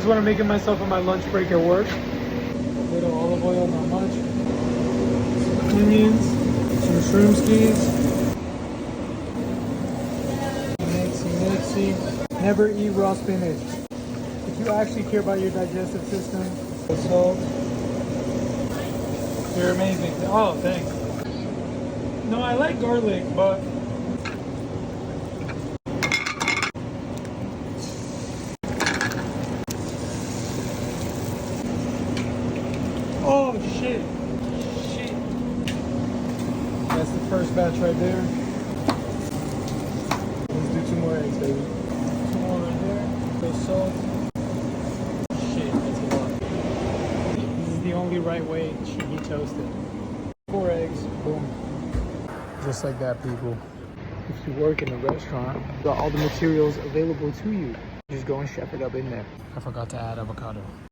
is what I'm making myself on my lunch break at work. A little olive oil, not much. Some onions, some shroom skis. Mixy. Never eat raw spinach. If you actually care about your digestive system, salt. You're amazing. Oh, thanks. No, I like garlic, but oh shit. Shit. That's the first batch right there. Let's do 2 more eggs, baby. 2 more right there. Little salt. Shit, that's a lot. This is the only right way it should be toasted. 4 eggs, boom. Just like that, people. If you work in a restaurant, you got all the materials available to you. Just go and chef it up in there. I forgot to add avocado.